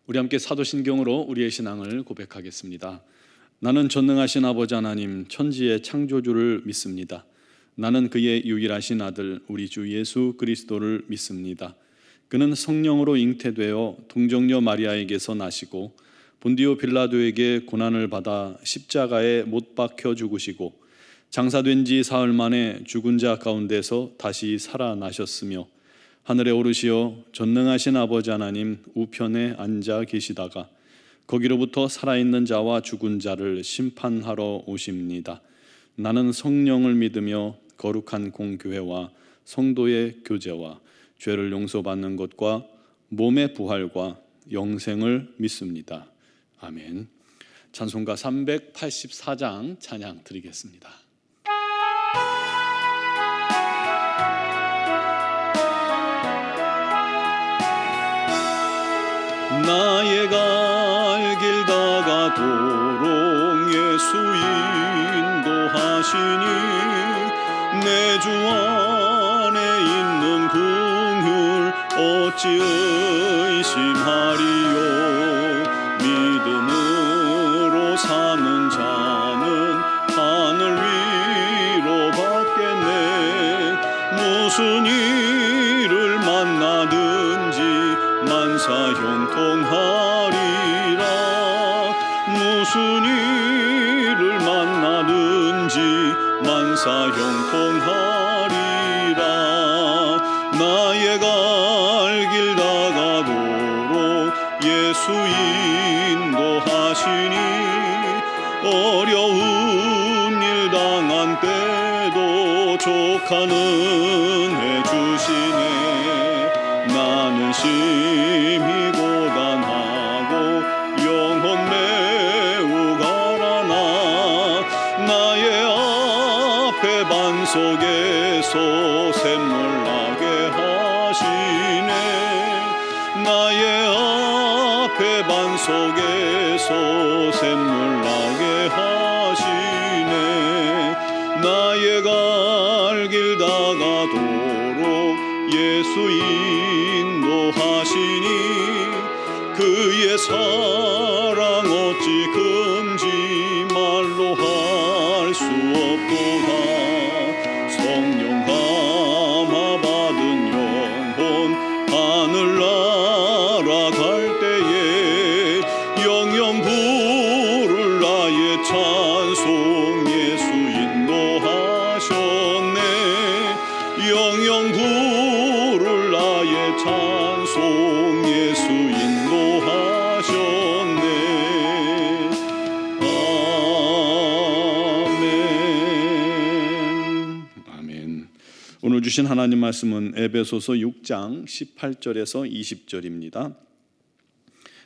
우리 함께 사도신경으로 우리의 신앙을 고백하겠습니다. 나는 전능하신 아버지 하나님 천지의 창조주를 믿습니다. 나는 그의 유일하신 아들 우리 주 예수 그리스도를 믿습니다. 그는 성령으로 잉태되어 동정녀 마리아에게서 나시고 본디오 빌라도에게 고난을 받아 십자가에 못 박혀 죽으시고 장사된 지 사흘 만에 죽은 자 가운데서 다시 살아나셨으며 하늘에 오르시어 전능하신 아버지 하나님 우편에 앉아 계시다가 거기로부터 살아있는 자와 죽은 자를 심판하러 오십니다. 나는 성령을 믿으며 거룩한 공교회와 성도의 교제와 죄를 용서받는 것과 몸의 부활과 영생을 믿습니다. 아멘. 찬송가 384장 찬양 드리겠습니다. 나의 갈 길 다가도록 예수 인도하시니 내 주 안에 있는 긍휼 어찌 의심하리요. 믿음으로 사는 자는 하늘 위로 받겠네. 무슨 일을 만나든지 만사 형통하리라. 무슨 일을 만나든지 만사 형통하리라. 나의 갈 길 다가도록 예수 인도하시니 어려운 일 당한 때도 족한 은혜 주시네. 나는 심히 고단하고 영혼 매우 가라나 나의 앞에 반석에서 샘물나게 하시네. 나의 앞에 반석에서 샘물나게 하시네. 나의 갈 길 다가도록 예수 인도하시니 그의 사랑 어찌 금지 말로 할 수 없도다. 성령 감화 받은 영혼 하늘나라 갈 때에 영영 부를 나의 찬송 예수 인도하셨네. 영영 부를 나의 찬송 예수 인도하셨네. 아멘. 아멘. 오늘 주신 하나님 말씀은 에베소서 6장 18절에서 20절입니다.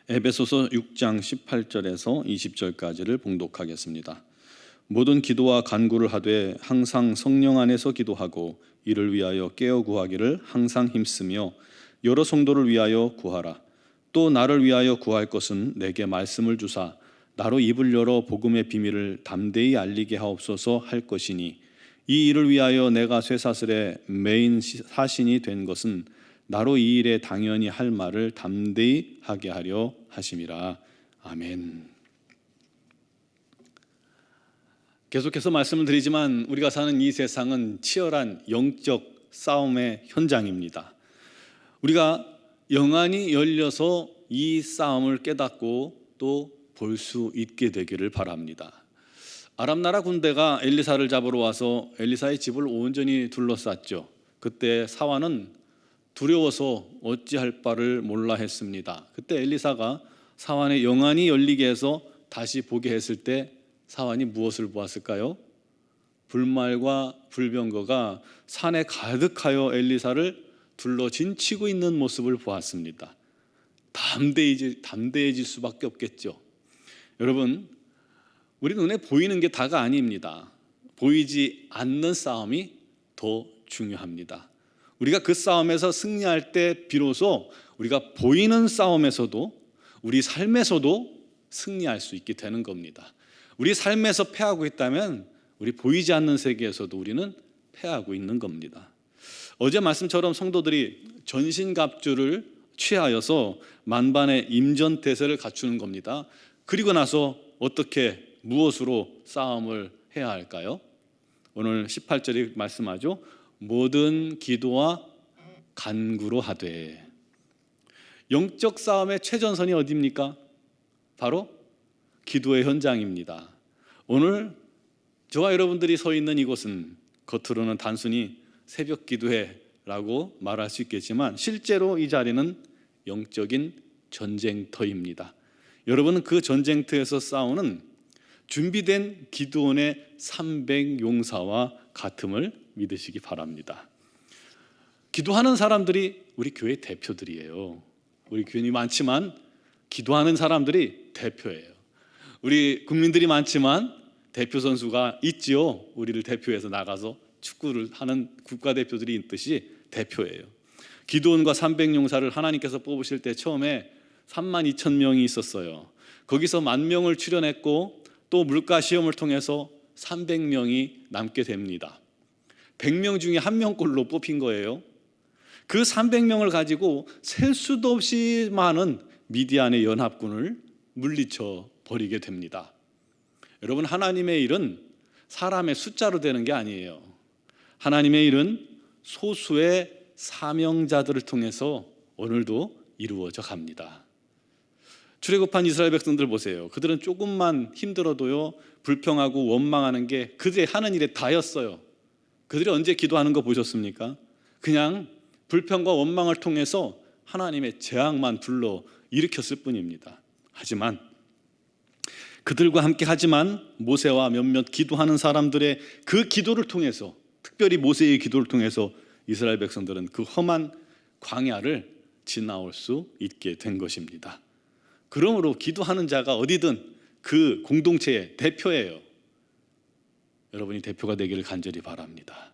에베소서 6장 18절에서 20절까지를 봉독하겠습니다. 모든 기도와 간구를 하되 항상 성령 안에서 기도하고 이를 위하여 깨어 구하기를 항상 힘쓰며 여러 성도를 위하여 구하라. 또 나를 위하여 구할 것은 내게 말씀을 주사 나로 입을 열어 복음의 비밀을 담대히 알리게 하옵소서 할 것이니 이 일을 위하여 내가 쇠사슬의 메인 사신이 된 것은 나로 이 일에 당연히 할 말을 담대히 하게 하려 하심이라. 아멘. 계속해서 말씀을 드리지만 우리가 사는 이 세상은 치열한 영적 싸움의 현장입니다. 우리가 영안이 열려서 이 싸움을 깨닫고 또 볼 수 있게 되기를 바랍니다. 아람 나라 군대가 엘리사를 잡으러 와서 엘리사의 집을 온전히 둘러쌌죠. 그때 사환은 두려워서 어찌할 바를 몰라 했습니다. 그때 엘리사가 사환의 영안이 열리게 해서 다시 보게 했을 때 사환이 무엇을 보았을까요? 불말과 불병거가 산에 가득하여 엘리사를 둘러 진치고 있는 모습을 보았습니다. 담대해질 수밖에 없겠죠. 여러분, 우리 눈에 보이는 게 다가 아닙니다. 보이지 않는 싸움이 더 중요합니다. 우리가 그 싸움에서 승리할 때 비로소 우리가 보이는 싸움에서도 우리 삶에서도 승리할 수 있게 되는 겁니다. 우리 삶에서 패하고 있다면 우리 보이지 않는 세계에서도 우리는 패하고 있는 겁니다. 어제 말씀처럼 성도들이 전신갑주를 취하여서 만반의 임전태세를 갖추는 겁니다. 그리고 나서 어떻게 무엇으로 싸움을 해야 할까요? 오늘 18절이 말씀하죠. 모든 기도와 간구로 하되. 영적 싸움의 최전선이 어디입니까? 바로 기도의 현장입니다. 오늘 저와 여러분들이 서 있는 이곳은 겉으로는 단순히 새벽 기도회라고 말할 수 있겠지만 실제로 이 자리는 영적인 전쟁터입니다. 여러분은 그 전쟁터에서 싸우는 준비된 기드온의 300용사와 같음을 믿으시기 바랍니다. 기도하는 사람들이 우리 교회 대표들이에요. 우리 교인이 많지만 기도하는 사람들이 대표예요. 우리 국민들이 많지만 대표 선수가 있지요. 우리를 대표해서 나가서 축구를 하는 국가대표들이 있듯이 대표예요. 기드온과 300용사를 하나님께서 뽑으실 때 처음에 32,000명이 있었어요. 거기서 10,000명을 출연했고 또 물가 시험을 통해서 300명이 남게 됩니다. 100명 중에 1명꼴로 뽑힌 거예요. 그 300명을 가지고 셀 수도 없이 많은 미디안의 연합군을 물리쳐 버리게 됩니다. 여러분, 하나님의 일은 사람의 숫자로 되는 게 아니에요. 하나님의 일은 소수의 사명자들을 통해서 오늘도 이루어져 갑니다. 출애굽한 이스라엘 백성들 보세요. 그들은 조금만 힘들어도요 불평하고 원망하는 게 그들의 하는 일에 다였어요. 그들이 언제 기도하는 거 보셨습니까? 그냥 불평과 원망을 통해서 하나님의 재앙만 불러 일으켰을 뿐입니다. 하지만 그들과 함께 하지만 모세와 몇몇 기도하는 사람들의 그 기도를 통해서, 특별히 모세의 기도를 통해서 이스라엘 백성들은 그 험한 광야를 지나올 수 있게 된 것입니다. 그러므로 기도하는 자가 어디든 그 공동체의 대표예요. 여러분이 대표가 되기를 간절히 바랍니다.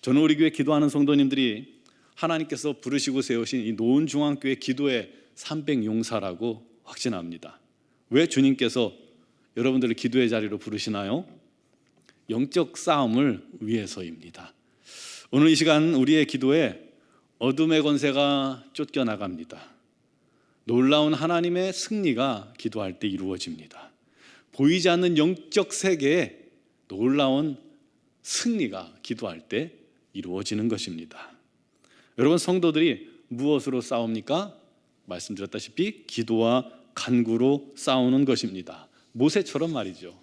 저는 우리 교회 기도하는 성도님들이 하나님께서 부르시고 세우신 이 노은중앙교회 기도의 300용사라고 확신합니다. 왜 주님께서 여러분들을 기도의 자리로 부르시나요? 영적 싸움을 위해서입니다. 오늘 이 시간 우리의 기도에 어둠의 권세가 쫓겨나갑니다. 놀라운 하나님의 승리가 기도할 때 이루어집니다. 보이지 않는 영적 세계에 놀라운 승리가 기도할 때 이루어지는 것입니다. 여러분, 성도들이 무엇으로 싸웁니까? 말씀드렸다시피 기도와 간구로 싸우는 것입니다. 모세처럼 말이죠.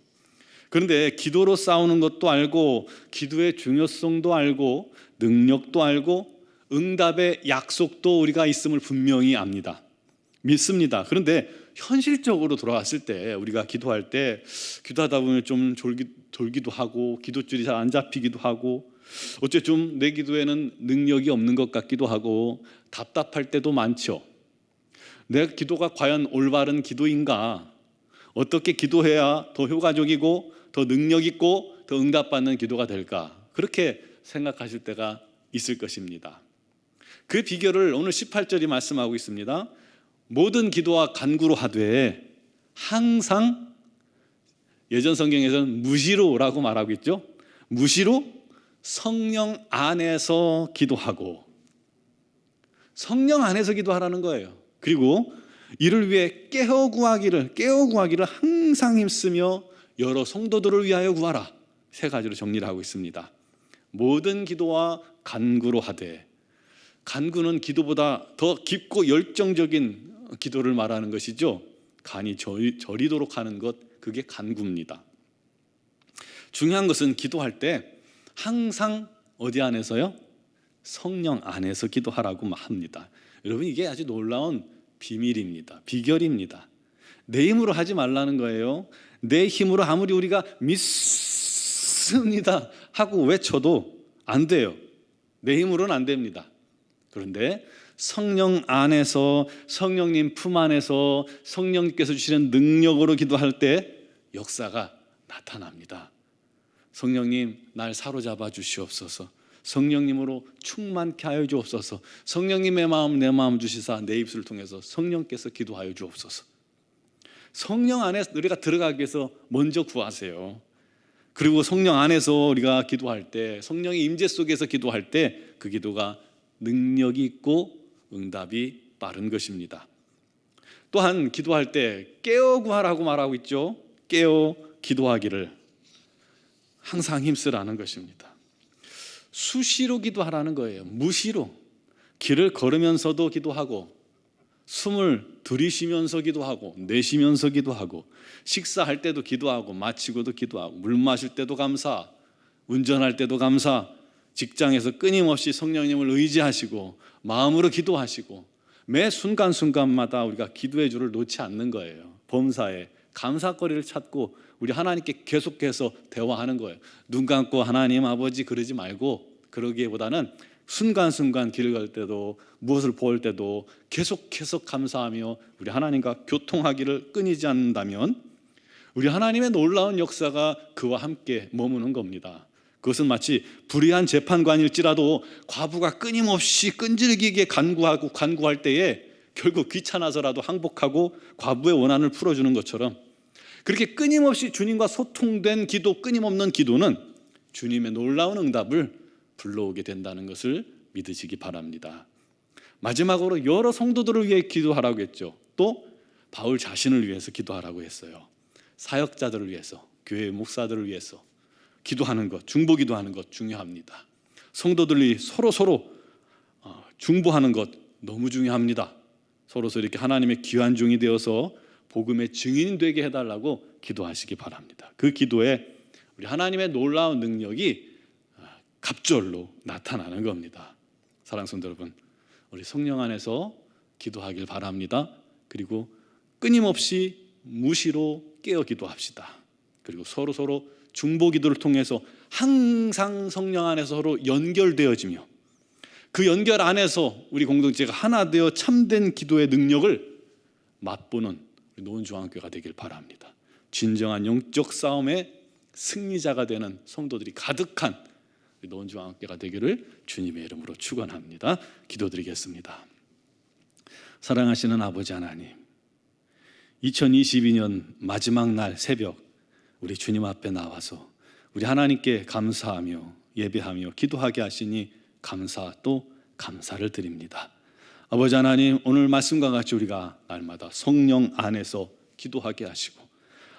그런데 기도로 싸우는 것도 알고 기도의 중요성도 알고 능력도 알고 응답의 약속도 우리가 있음을 분명히 압니다. 믿습니다. 그런데 현실적으로 돌아왔을 때 우리가 기도할 때 기도하다 보면 좀 졸기도 하고 기도줄이 잘 안 잡히기도 하고 어째 좀 내 기도에는 능력이 없는 것 같기도 하고 답답할 때도 많죠. 내 기도가 과연 올바른 기도인가? 어떻게 기도해야 더 효과적이고 더 능력 있고 더 응답받는 기도가 될까? 그렇게 생각하실 때가 있을 것입니다. 그 비결을 오늘 18절이 말씀하고 있습니다. 모든 기도와 간구로 하되 항상, 예전 성경에서는 무시로라고 말하고 있죠. 무시로 성령 안에서 기도하고, 성령 안에서 기도하라는 거예요. 그리고 이를 위해 깨어 구하기를 항상 힘쓰며 여러 성도들을 위하여 구하라. 세 가지로 정리를 하고 있습니다. 모든 기도와 간구로 하되, 간구는 기도보다 더 깊고 열정적인 기도를 말하는 것이죠. 간이 저리도록 하는 것, 그게 간구입니다. 중요한 것은 기도할 때 항상 어디 안에서요? 성령 안에서 기도하라고 합니다. 여러분, 이게 아주 놀라운 비밀입니다. 비결입니다. 내 힘으로 하지 말라는 거예요. 내 힘으로 아무리 우리가 믿습니다 하고 외쳐도 안 돼요. 내 힘으로는 안 됩니다. 그런데 성령 안에서, 성령님 품 안에서 성령님께서 주시는 능력으로 기도할 때 역사가 나타납니다. 성령님, 날 사로잡아 주시옵소서. 성령님으로 충만케 하여 주옵소서. 성령님의 마음 내 마음 주시사 내 입술을 통해서 성령께서 기도하여 주옵소서. 성령 안에 우리가 들어가기 위해서 먼저 구하세요. 그리고 성령 안에서 우리가 기도할 때, 성령의 임재 속에서 기도할 때 그 기도가 능력이 있고 응답이 빠른 것입니다. 또한 기도할 때 깨어 구하라고 말하고 있죠. 깨어 기도하기를 항상 힘쓰라는 것입니다. 수시로 기도하라는 거예요. 무시로. 길을 걸으면서도 기도하고, 숨을 들이쉬면서 기도하고, 내쉬면서 기도하고, 식사할 때도 기도하고, 마치고도 기도하고, 물 마실 때도 감사, 운전할 때도 감사, 직장에서 끊임없이 성령님을 의지하시고 마음으로 기도하시고, 매 순간순간마다 우리가 기도의 줄을 놓지 않는 거예요. 범사에 감사거리를 찾고 우리 하나님께 계속해서 대화하는 거예요. 눈 감고 하나님 아버지 그러지 말고, 그러기보다는 순간순간 길을 갈 때도 무엇을 볼 때도 계속해서 감사하며 우리 하나님과 교통하기를 끊이지 않는다면 우리 하나님의 놀라운 역사가 그와 함께 머무는 겁니다. 그것은 마치 불의한 재판관일지라도 과부가 끊임없이 끈질기게 간구할 때에 결국 귀찮아서라도 항복하고 과부의 원한을 풀어주는 것처럼, 그렇게 끊임없이 주님과 소통된 기도, 끊임없는 기도는 주님의 놀라운 응답을 불러오게 된다는 것을 믿으시기 바랍니다. 마지막으로 여러 성도들을 위해 기도하라고 했죠. 또 바울 자신을 위해서 기도하라고 했어요. 사역자들을 위해서, 교회 목사들을 위해서 기도하는 것, 중보 기도하는 것 중요합니다. 성도들이 서로 중보하는 것 너무 중요합니다. 서로 이렇게 하나님의 귀한 종이 되어서 복음의 증인이 되게 해달라고 기도하시기 바랍니다. 그 기도에 우리 하나님의 놀라운 능력이 갑절로 나타나는 겁니다. 사랑하는 성도 여러분, 우리 성령 안에서 기도하길 바랍니다. 그리고 끊임없이 무시로 깨어 기도합시다. 그리고 서로 중보 기도를 통해서 항상 성령 안에서 서로 연결되어지며, 그 연결 안에서 우리 공동체가 하나 되어 참된 기도의 능력을 맛보는 노원중앙교회가 되길 바랍니다. 진정한 영적 싸움의 승리자가 되는 성도들이 가득한 노원중앙교회가 되기를 주님의 이름으로 축원합니다. 기도드리겠습니다. 사랑하시는 아버지 하나님, 2022년 마지막 날 새벽 우리 주님 앞에 나와서 우리 하나님께 감사하며 예배하며 기도하게 하시니 감사 또 감사를 드립니다. 아버지 하나님, 오늘 말씀과 같이 우리가 날마다 성령 안에서 기도하게 하시고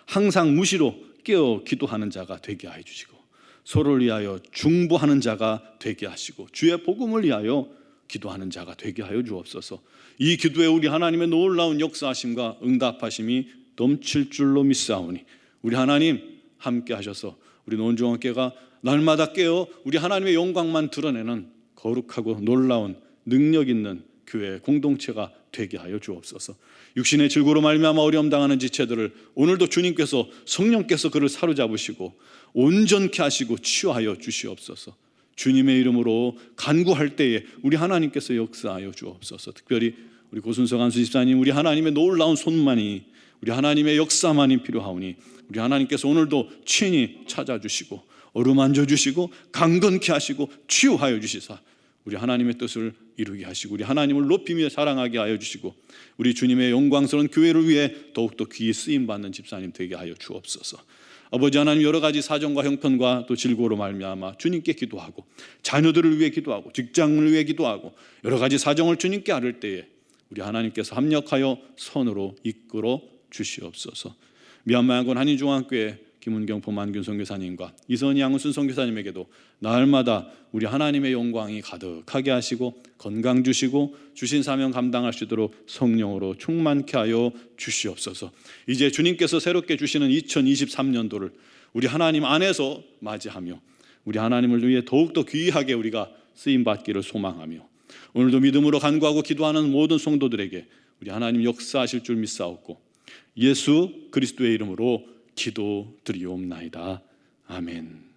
항상 무시로 깨어 기도하는 자가 되게 하여 주시고, 서로를 위하여 중보하는 자가 되게 하시고 주의 복음을 위하여 기도하는 자가 되게 하여 주옵소서. 이 기도에 우리 하나님의 놀라운 역사하심과 응답하심이 넘칠 줄로 믿사오니 우리 하나님 함께 하셔서 우리 노원중앙교회가 날마다 깨어 우리 하나님의 영광만 드러내는 거룩하고 놀라운 능력 있는 교회 공동체가 되게 하여 주옵소서. 육신의 질고로 말미암아 어려움 당하는 지체들을 오늘도 주님께서, 성령께서 그를 사로잡으시고 온전케 하시고 치유하여 주시옵소서. 주님의 이름으로 간구할 때에 우리 하나님께서 역사하여 주옵소서. 특별히 우리 고순석 안수 집사님, 우리 하나님의 놀라운 손만이, 우리 하나님의 역사만이 필요하오니 우리 하나님께서 오늘도 친히 찾아주시고 어루만져 주시고 강건케 하시고 치유하여 주시사 우리 하나님의 뜻을 이루게 하시고 우리 하나님을 높이며 사랑하게 하여 주시고 우리 주님의 영광스러운 교회를 위해 더욱더 귀히 쓰임받는 집사님 되게 하여 주옵소서. 아버지 하나님, 여러 가지 사정과 형편과 또 질고로 말미암아 주님께 기도하고 자녀들을 위해 기도하고 직장을 위해 기도하고 여러 가지 사정을 주님께 아를 때에 우리 하나님께서 합력하여 선으로 이끌어 주시옵소서. 미얀마양군 한인중앙교회 김은경 포만균 선교사님과 이선희 양은순 선교사님에게도 날마다 우리 하나님의 영광이 가득하게 하시고 건강 주시고 주신 사명 감당할 수 있도록 성령으로 충만케 하여 주시옵소서. 이제 주님께서 새롭게 주시는 2023년도를 우리 하나님 안에서 맞이하며 우리 하나님을 위해 더욱더 귀하게 우리가 쓰임받기를 소망하며 오늘도 믿음으로 간구하고 기도하는 모든 성도들에게 우리 하나님 역사하실 줄 믿사옵고 예수 그리스도의 이름으로 기도드리옵나이다. 아멘.